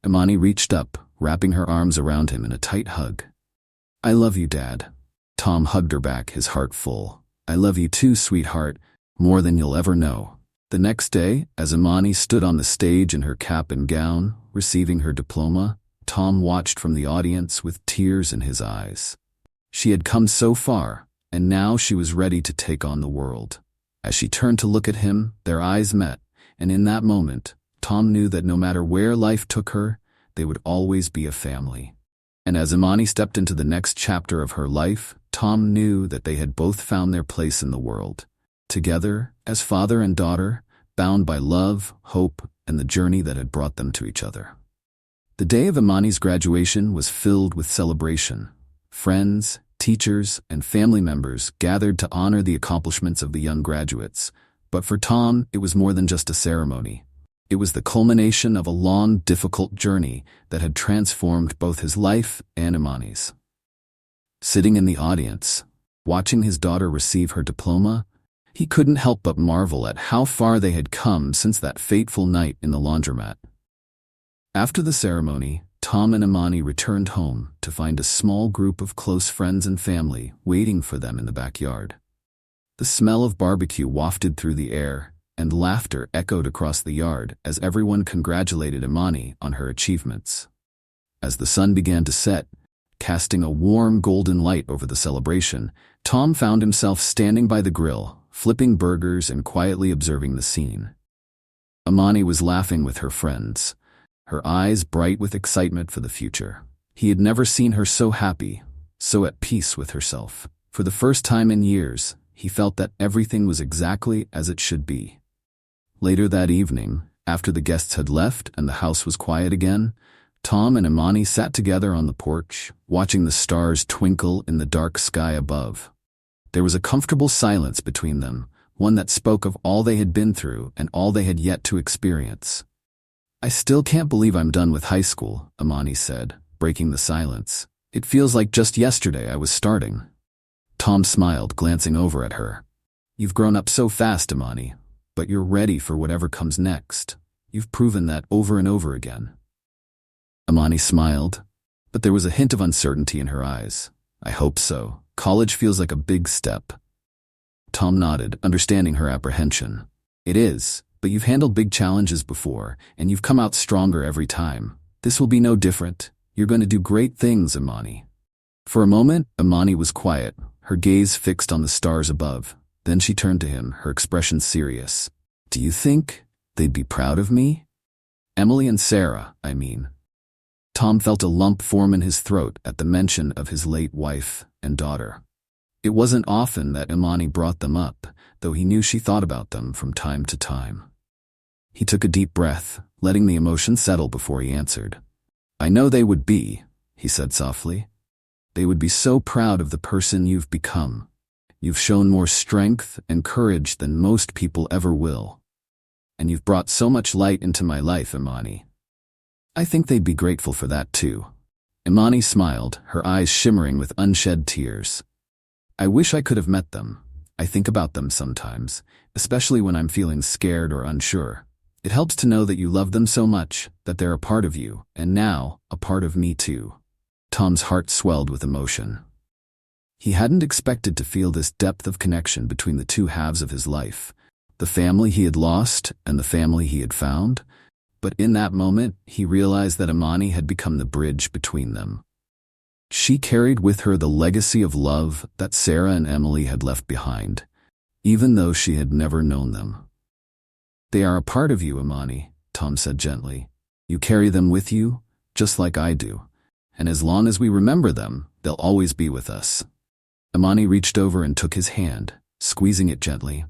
Speaker 1: Imani reached up, wrapping her arms around him in a tight hug. "I love you, Dad." Tom hugged her back, his heart full. "I love you too, sweetheart, more than you'll ever know." The next day, as Imani stood on the stage in her cap and gown, receiving her diploma, Tom watched from the audience with tears in his eyes. She had come so far, and now she was ready to take on the world. As she turned to look at him, their eyes met, and in that moment, Tom knew that no matter where life took her, they would always be a family. And as Imani stepped into the next chapter of her life, Tom knew that they had both found their place in the world. Together, as father and daughter, bound by love, hope, and the journey that had brought them to each other. The day of Imani's graduation was filled with celebration. Friends, teachers, and family members gathered to honor the accomplishments of the young graduates. But for Tom, it was more than just a ceremony. It was the culmination of a long, difficult journey that had transformed both his life and Imani's. Sitting in the audience, watching his daughter receive her diploma, he couldn't help but marvel at how far they had come since that fateful night in the laundromat. After the ceremony, Tom and Imani returned home to find a small group of close friends and family waiting for them in the backyard. The smell of barbecue wafted through the air, and laughter echoed across the yard as everyone congratulated Imani on her achievements. As the sun began to set, casting a warm golden light over the celebration, Tom found himself standing by the grill, flipping burgers and quietly observing the scene. Imani was laughing with her friends, her eyes bright with excitement for the future. He had never seen her so happy, so at peace with herself. For the first time in years, he felt that everything was exactly as it should be. Later that evening, after the guests had left and the house was quiet again, Tom and Imani sat together on the porch, watching the stars twinkle in the dark sky above. There was a comfortable silence between them, one that spoke of all they had been through and all they had yet to experience. I still can't believe I'm done with high school, Imani said, breaking the silence. It feels like just yesterday I was starting. Tom smiled, glancing over at her. You've grown up so fast, Imani, but you're ready for whatever comes next. You've proven that over and over again. Imani smiled, but there was a hint of uncertainty in her eyes. I hope so. College feels like a big step. Tom nodded, understanding her apprehension. It is, but you've handled big challenges before, and you've come out stronger every time. This will be no different. You're going to do great things, Imani. For a moment, Imani was quiet, her gaze fixed on the stars above. Then she turned to him, her expression serious. Do you think they'd be proud of me? Emily and Sarah, I mean. Tom felt a lump form in his throat at the mention of his late wife and daughter. It wasn't often that Imani brought them up, though he knew she thought about them from time to time. He took a deep breath, letting the emotion settle before he answered. I know they would be, he said softly. They would be so proud of the person you've become. You've shown more strength and courage than most people ever will. And you've brought so much light into my life, Imani. I think they'd be grateful for that too. Imani smiled, her eyes shimmering with unshed tears. I wish I could have met them. I think about them sometimes, especially when I'm feeling scared or unsure. It helps to know that you love them so much, that they're a part of you, and now, a part of me too. Tom's heart swelled with emotion. He hadn't expected to feel this depth of connection between the two halves of his life, the family he had lost and the family he had found. But in that moment, he realized that Imani had become the bridge between them. She carried with her the legacy of love that Sarah and Emily had left behind, even though she had never known them. They are a part of you, Imani, Tom said gently. You carry them with you, just like I do. And as long as we remember them, they'll always be with us. Imani reached over and took his hand, squeezing it gently.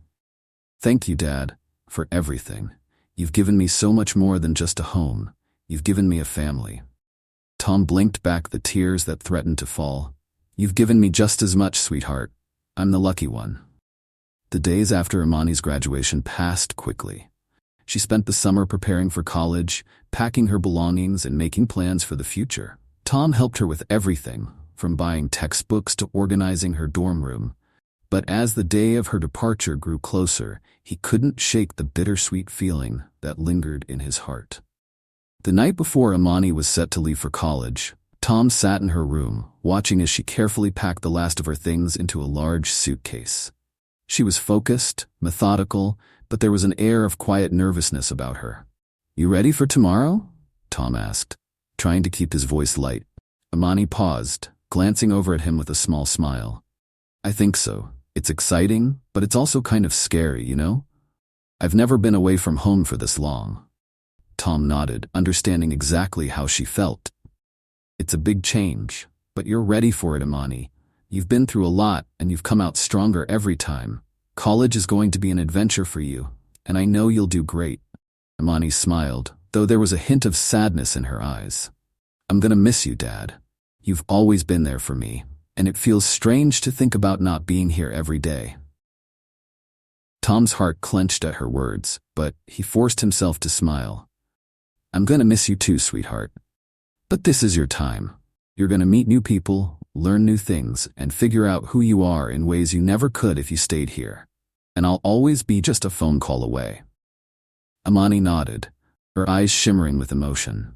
Speaker 1: Thank you, Dad, for everything. You've given me so much more than just a home. You've given me a family. Tom blinked back the tears that threatened to fall. You've given me just as much, sweetheart. I'm the lucky one. The days after Imani's graduation passed quickly. She spent the summer preparing for college, packing her belongings and making plans for the future. Tom helped her with everything, from buying textbooks to organizing her dorm room. But as the day of her departure grew closer, he couldn't shake the bittersweet feeling that lingered in his heart. The night before Imani was set to leave for college, Tom sat in her room, watching as she carefully packed the last of her things into a large suitcase. She was focused, methodical, but there was an air of quiet nervousness about her. You ready for tomorrow? Tom asked, trying to keep his voice light. Imani paused, glancing over at him with a small smile. I think so. It's exciting, but it's also kind of scary, you know? I've never been away from home for this long. Tom nodded, understanding exactly how she felt. It's a big change, but you're ready for it, Imani. You've been through a lot, and you've come out stronger every time. College is going to be an adventure for you, and I know you'll do great. Imani smiled, though there was a hint of sadness in her eyes. I'm gonna miss you, Dad. You've always been there for me, and it feels strange to think about not being here every day. Tom's heart clenched at her words, but he forced himself to smile. I'm gonna miss you too, sweetheart. But this is your time. You're gonna meet new people, learn new things, and figure out who you are in ways you never could if you stayed here. And I'll always be just a phone call away. Imani nodded, her eyes shimmering with emotion.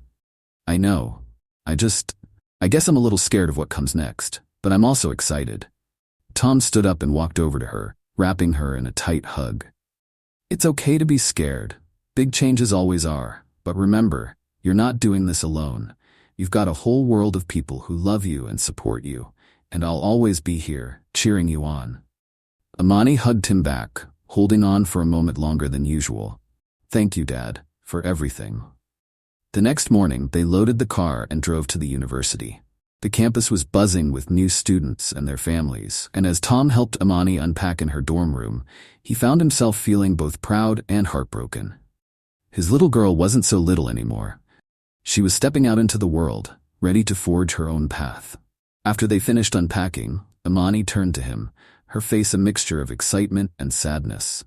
Speaker 1: I know. I guess I'm a little scared of what comes next, but I'm also excited. Tom stood up and walked over to her, wrapping her in a tight hug. It's okay to be scared. Big changes always are. But remember, you're not doing this alone. You've got a whole world of people who love you and support you, and I'll always be here, cheering you on. Imani hugged him back, holding on for a moment longer than usual. Thank you, Dad, for everything. The next morning, they loaded the car and drove to the university. The campus was buzzing with new students and their families, and as Tom helped Imani unpack in her dorm room, he found himself feeling both proud and heartbroken. His little girl wasn't so little anymore. She was stepping out into the world, ready to forge her own path. After they finished unpacking, Imani turned to him, her face a mixture of excitement and sadness.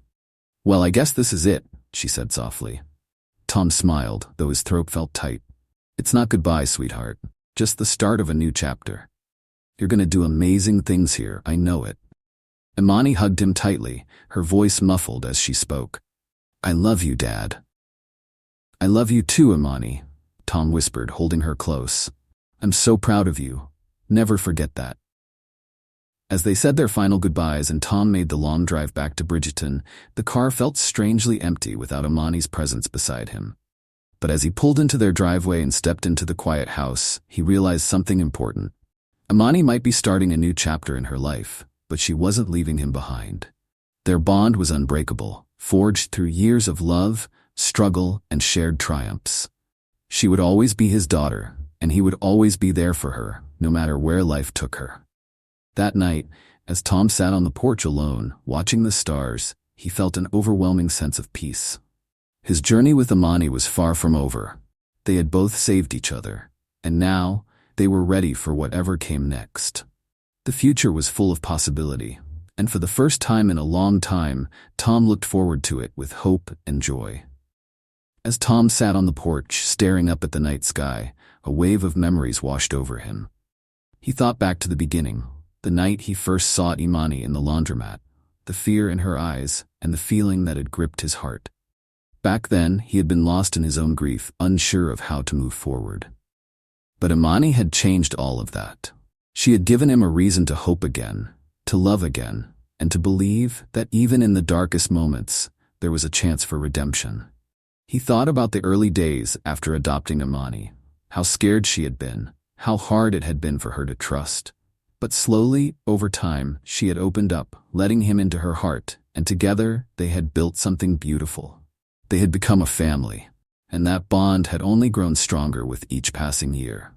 Speaker 1: Well, I guess this is it, she said softly. Tom smiled, though his throat felt tight. It's not goodbye, sweetheart. Just the start of a new chapter. You're gonna do amazing things here, I know it. Imani hugged him tightly, her voice muffled as she spoke. I love you, Dad. I love you too, Imani, Tom whispered, holding her close. I'm so proud of you. Never forget that. As they said their final goodbyes and Tom made the long drive back to Bridgeton, the car felt strangely empty without Imani's presence beside him. But as he pulled into their driveway and stepped into the quiet house, he realized something important. Imani might be starting a new chapter in her life, but she wasn't leaving him behind. Their bond was unbreakable, forged through years of love, struggle, and shared triumphs. She would always be his daughter, and he would always be there for her, no matter where life took her. That night, as Tom sat on the porch alone, watching the stars, he felt an overwhelming sense of peace. His journey with Imani was far from over. They had both saved each other, and now they were ready for whatever came next. The future was full of possibility, and for the first time in a long time, Tom looked forward to it with hope and joy. As Tom sat on the porch, staring up at the night sky, a wave of memories washed over him. He thought back to the beginning, the night he first saw Imani in the laundromat, the fear in her eyes, and the feeling that had gripped his heart. Back then, he had been lost in his own grief, unsure of how to move forward. But Imani had changed all of that. She had given him a reason to hope again, to love again, and to believe that even in the darkest moments, there was a chance for redemption. He thought about the early days after adopting Imani, how scared she had been, how hard it had been for her to trust. But slowly, over time, she had opened up, letting him into her heart, and together they had built something beautiful. They had become a family, and that bond had only grown stronger with each passing year.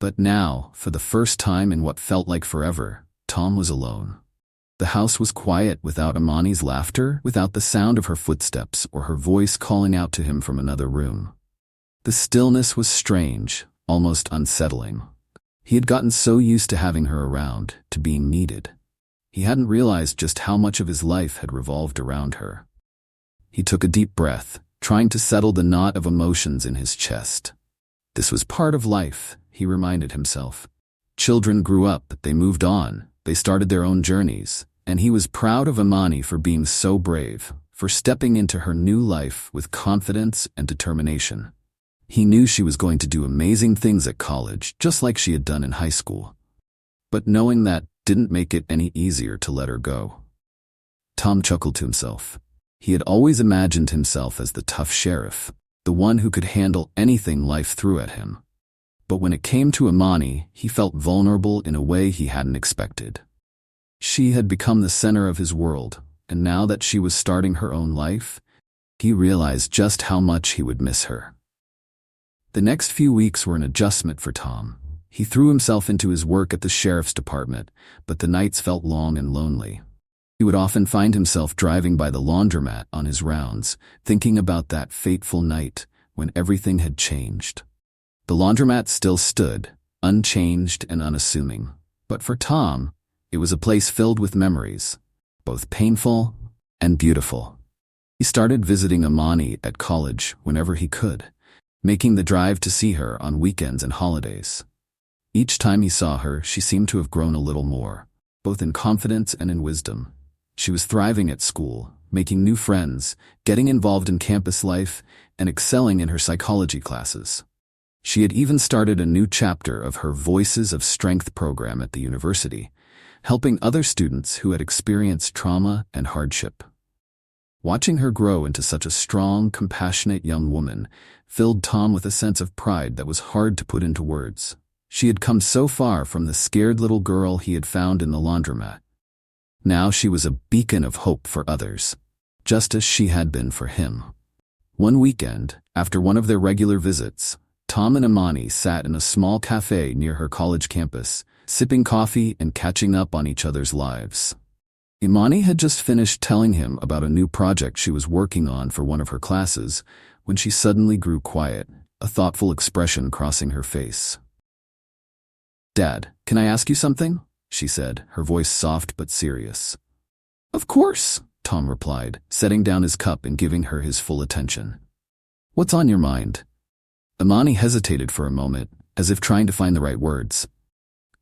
Speaker 1: But now, for the first time in what felt like forever, Tom was alone. The house was quiet without Imani's laughter, without the sound of her footsteps or her voice calling out to him from another room. The stillness was strange, almost unsettling. He had gotten so used to having her around, to being needed. He hadn't realized just how much of his life had revolved around her. He took a deep breath, trying to settle the knot of emotions in his chest. This was part of life, he reminded himself. Children grew up, they moved on, they started their own journeys, and he was proud of Imani for being so brave, for stepping into her new life with confidence and determination. He knew she was going to do amazing things at college, just like she had done in high school. But knowing that didn't make it any easier to let her go. Tom chuckled to himself. He had always imagined himself as the tough sheriff, the one who could handle anything life threw at him. But when it came to Imani, he felt vulnerable in a way he hadn't expected. She had become the center of his world, and now that she was starting her own life, he realized just how much he would miss her. The next few weeks were an adjustment for Tom. He threw himself into his work at the sheriff's department, but the nights felt long and lonely. He would often find himself driving by the laundromat on his rounds, thinking about that fateful night when everything had changed. The laundromat still stood, unchanged and unassuming, but for Tom, it was a place filled with memories, both painful and beautiful. He started visiting Imani at college whenever he could, making the drive to see her on weekends and holidays. Each time he saw her, she seemed to have grown a little more, both in confidence and in wisdom. She was thriving at school, making new friends, getting involved in campus life, and excelling in her psychology classes. She had even started a new chapter of her Voices of Strength program at the university, helping other students who had experienced trauma and hardship. Watching her grow into such a strong, compassionate young woman filled Tom with a sense of pride that was hard to put into words. She had come so far from the scared little girl he had found in the laundromat. Now she was a beacon of hope for others, just as she had been for him. One weekend, after one of their regular visits, Tom and Imani sat in a small cafe near her college campus, sipping coffee and catching up on each other's lives. Imani had just finished telling him about a new project she was working on for one of her classes when she suddenly grew quiet, a thoughtful expression crossing her face. "Dad, can I ask you something?" she said, her voice soft but serious. "Of course," Tom replied, setting down his cup and giving her his full attention. What's on your mind? Imani hesitated for a moment, as if trying to find the right words.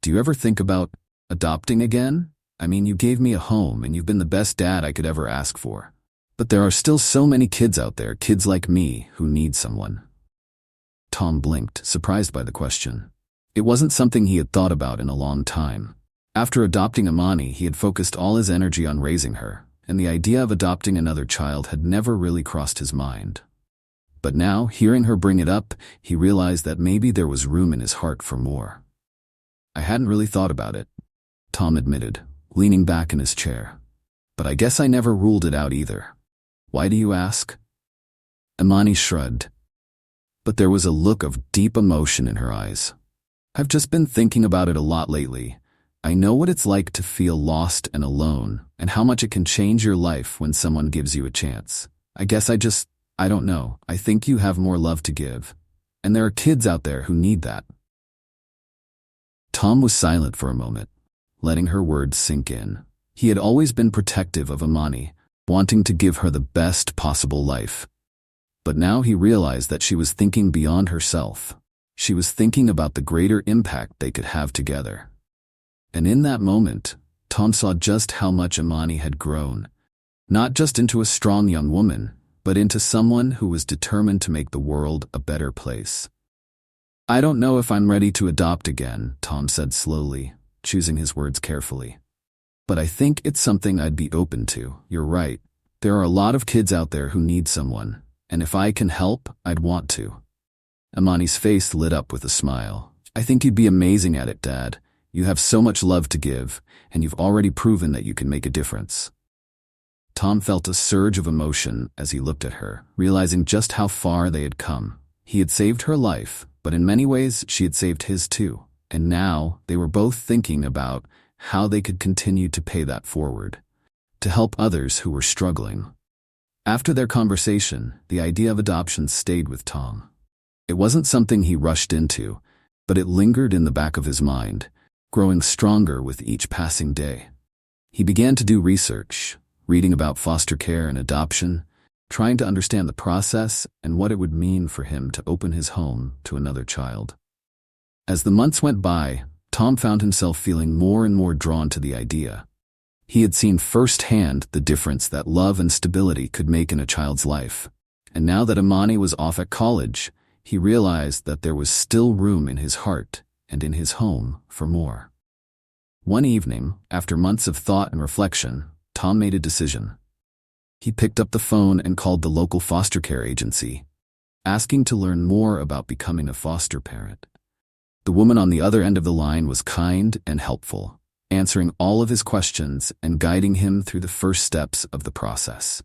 Speaker 1: Do you ever think about adopting again? I mean, you gave me a home and you've been the best dad I could ever ask for. But there are still so many kids out there, kids like me, who need someone. Tom blinked, surprised by the question. It wasn't something he had thought about in a long time. After adopting Imani, he had focused all his energy on raising her, and the idea of adopting another child had never really crossed his mind. But now, hearing her bring it up, he realized that maybe there was room in his heart for more. I hadn't really thought about it, Tom admitted, leaning back in his chair. But I guess I never ruled it out either. Why do you ask? Imani shrugged. But there was a look of deep emotion in her eyes. I've just been thinking about it a lot lately. I know what it's like to feel lost and alone, and how much it can change your life when someone gives you a chance. I guess I don't know. I think you have more love to give. And there are kids out there who need that. Tom was silent for a moment, letting her words sink in. He had always been protective of Imani, wanting to give her the best possible life. But now he realized that she was thinking beyond herself. She was thinking about the greater impact they could have together. And in that moment, Tom saw just how much Imani had grown. Not just into a strong young woman, but into someone who was determined to make the world a better place. I don't know if I'm ready to adopt again, Tom said slowly, choosing his words carefully. But I think it's something I'd be open to. You're right. There are a lot of kids out there who need someone, and if I can help, I'd want to. Imani's face lit up with a smile. I think you'd be amazing at it, Dad. You have so much love to give, and you've already proven that you can make a difference. Tom felt a surge of emotion as he looked at her, realizing just how far they had come. He had saved her life, but in many ways she had saved his too. And now they were both thinking about how they could continue to pay that forward, to help others who were struggling. After their conversation, the idea of adoption stayed with Tom. It wasn't something he rushed into, but it lingered in the back of his mind, growing stronger with each passing day. He began to do research, reading about foster care and adoption, trying to understand the process and what it would mean for him to open his home to another child. As the months went by, Tom found himself feeling more and more drawn to the idea. He had seen firsthand the difference that love and stability could make in a child's life. And now that Imani was off at college, he realized that there was still room in his heart and in his home for more. One evening, after months of thought and reflection, Tom made a decision. He picked up the phone and called the local foster care agency, asking to learn more about becoming a foster parent. The woman on the other end of the line was kind and helpful, answering all of his questions and guiding him through the first steps of the process.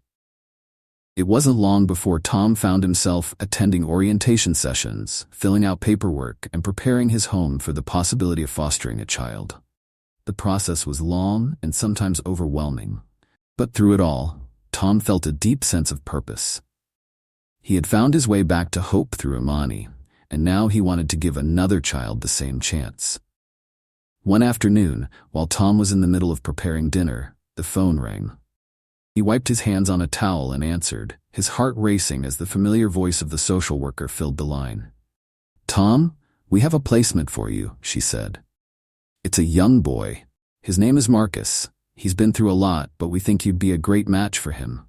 Speaker 1: It wasn't long before Tom found himself attending orientation sessions, filling out paperwork, and preparing his home for the possibility of fostering a child. The process was long and sometimes overwhelming, but through it all, Tom felt a deep sense of purpose. He had found his way back to hope through Imani, and now he wanted to give another child the same chance. One afternoon, while Tom was in the middle of preparing dinner, the phone rang. He wiped his hands on a towel and answered, his heart racing as the familiar voice of the social worker filled the line. "Tom, we have a placement for you," she said. "It's a young boy. His name is Marcus. He's been through a lot, but we think you'd be a great match for him."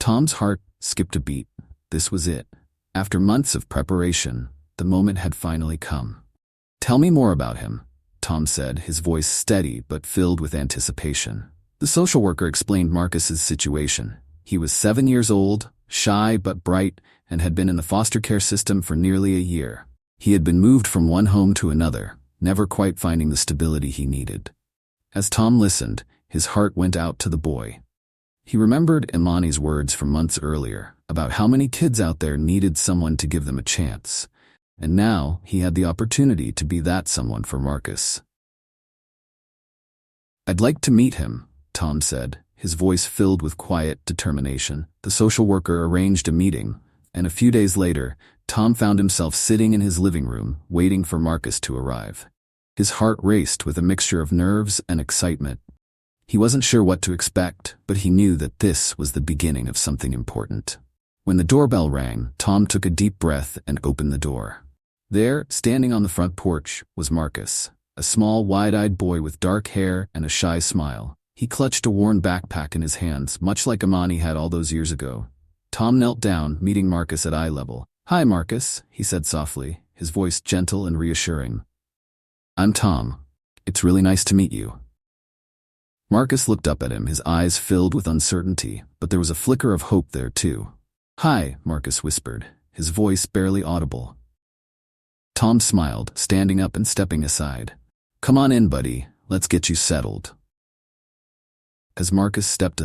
Speaker 1: Tom's heart skipped a beat. This was it. After months of preparation, the moment had finally come. "Tell me more about him," Tom said, his voice steady but filled with anticipation. The social worker explained Marcus's situation. He was 7 years old, shy but bright, and had been in the foster care system for nearly a year. He had been moved from one home to another, never quite finding the stability he needed. As Tom listened, his heart went out to the boy. He remembered Imani's words from months earlier about how many kids out there needed someone to give them a chance, and now he had the opportunity to be that someone for Marcus. "I'd like to meet him," Tom said, his voice filled with quiet determination. The social worker arranged a meeting, and a few days later, Tom found himself sitting in his living room, waiting for Marcus to arrive. His heart raced with a mixture of nerves and excitement. He wasn't sure what to expect, but he knew that this was the beginning of something important. When the doorbell rang, Tom took a deep breath and opened the door. There, standing on the front porch, was Marcus, a small, wide-eyed boy with dark hair and a shy smile. He clutched a worn backpack in his hands, much like Imani had all those years ago. Tom knelt down, meeting Marcus at eye level. "Hi, Marcus," he said softly, his voice gentle and reassuring. "I'm Tom. It's really nice to meet you." Marcus looked up at him, his eyes filled with uncertainty, but there was a flicker of hope there too. "Hi," Marcus whispered, his voice barely audible. Tom smiled, standing up and stepping aside. "Come on in, buddy. Let's get you settled." As Marcus stepped into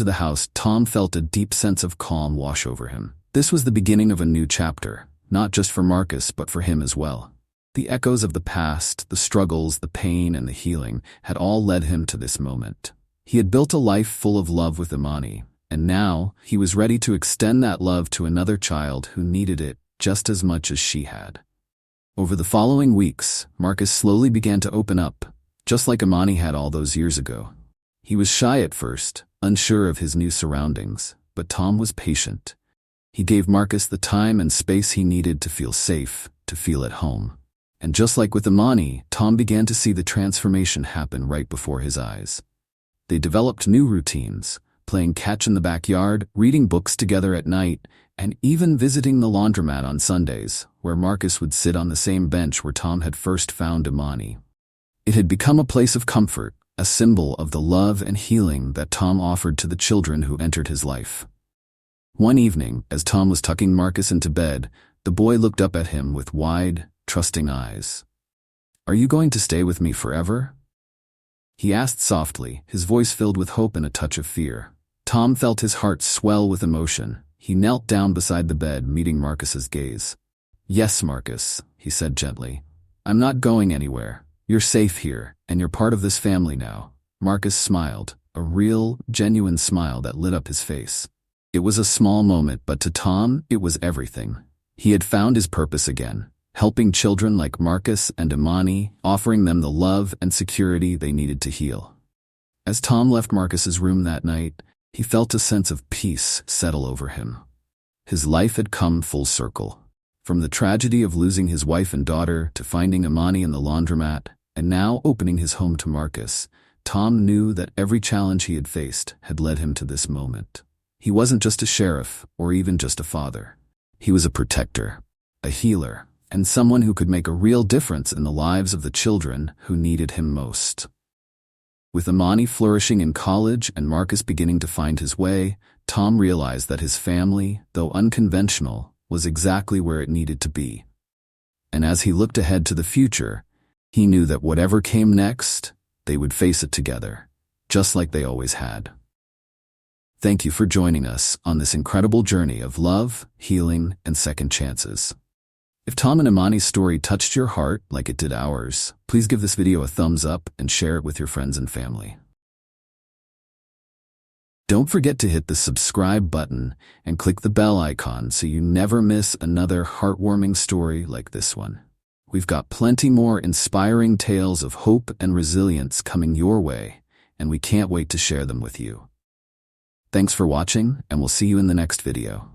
Speaker 1: the house, Tom felt a deep sense of calm wash over him. This was the beginning of a new chapter, not just for Marcus but for him as well. The echoes of the past, the struggles, the pain, and the healing had all led him to this moment. He had built a life full of love with Imani, and now he was ready to extend that love to another child who needed it just as much as she had. Over the following weeks, Marcus slowly began to open up, just like Imani had all those years ago. He was shy at first, unsure of his new surroundings, but Tom was patient. He gave Marcus the time and space he needed to feel safe, to feel at home. And just like with Imani, Tom began to see the transformation happen right before his eyes. They developed new routines, playing catch in the backyard, reading books together at night, and even visiting the laundromat on Sundays, where Marcus would sit on the same bench where Tom had first found Imani. It had become a place of comfort, a symbol of the love and healing that Tom offered to the children who entered his life. One evening, as Tom was tucking Marcus into bed, the boy looked up at him with wide, trusting eyes. "Are you going to stay with me forever?" he asked softly, his voice filled with hope and a touch of fear. Tom felt his heart swell with emotion. He knelt down beside the bed, meeting Marcus's gaze. "Yes, Marcus," he said gently. "I'm not going anywhere. You're safe here, and you're part of this family now." Marcus smiled, a real, genuine smile that lit up his face. It was a small moment, but to Tom, it was everything. He had found his purpose again, helping children like Marcus and Imani, offering them the love and security they needed to heal. As Tom left Marcus's room that night, he felt a sense of peace settle over him. His life had come full circle. From the tragedy of losing his wife and daughter to finding Imani in the laundromat, and now opening his home to Marcus, Tom knew that every challenge he had faced had led him to this moment. He wasn't just a sheriff or even just a father. He was a protector, a healer, and someone who could make a real difference in the lives of the children who needed him most. With Imani flourishing in college and Marcus beginning to find his way, Tom realized that his family, though unconventional, was exactly where it needed to be. And as he looked ahead to the future, he knew that whatever came next, they would face it together, just like they always had. Thank you for joining us on this incredible journey of love, healing, and second chances. If Tom and Imani's story touched your heart like it did ours, please give this video a thumbs up and share it with your friends and family. Don't forget to hit the subscribe button and click the bell icon so you never miss another heartwarming story like this one. We've got plenty more inspiring tales of hope and resilience coming your way, and we can't wait to share them with you. Thanks for watching, and we'll see you in the next video.